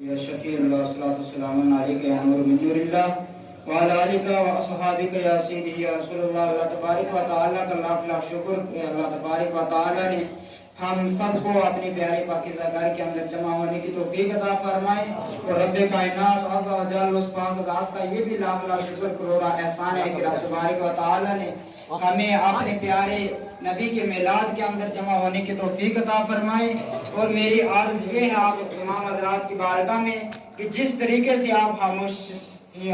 یا شفیع اللہ صلاۃ والسلام علیک یا نور من نور اللہ وعلی آلک و اصحابک یا سیدی یا رسول اللہ۔ اللہ تبارک و تعالی کا لاکھ لاکھ شکر کہ اللہ تبارک و تعالی نے ہم سب کو اپنی پیاری پاکیزہ گھر کے اندر جمع ہونے کی توفیق عطا فرمائے، اور رب کائنات عز و جل اس پاک ذات کا یہ بھی لاکھ لاکھ شکر کروڑا احسان ہے کہ رب تبارک و تعالی نے ہمیں اپنے پیارے نبی کے میلاد کے اندر جمع ہونے کی توفیق عطا فرمائے۔ اور میری عرض یہ ہے آپ تمام حضرات کی بارگاہ میں کہ جس طریقے سے آپ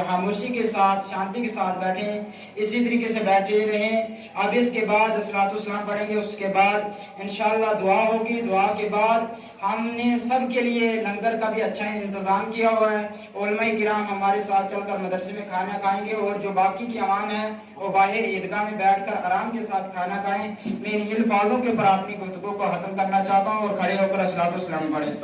خاموشی کے ساتھ شانتی کے ساتھ بیٹھیں، اسی طریقے سے بیٹھے رہیں۔ اب اس کے بعد صلاۃ والسلام پڑھیں گے، اس کے بعد انشاءاللہ دعا ہوگی۔ دعا کے بعد ہم نے سب کے لیے لنگر کا بھی اچھا انتظام کیا ہوا ہے۔ علماء کرام ہمارے ساتھ چل کر مدرسے میں کھانا کھائیں گے، اور جو باقی کی عوام ہے وہ باہر عیدگاہ میں بیٹھ کر آرام کے ساتھ کھانا کھائیں۔ میں ان الفاظوں کے اوپر اپنی گفتگو کو ختم کرنا چاہتا ہوں، اور کھڑے ہو کر صلاۃ والسلام پڑھیں۔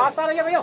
آتا رہیے بھیا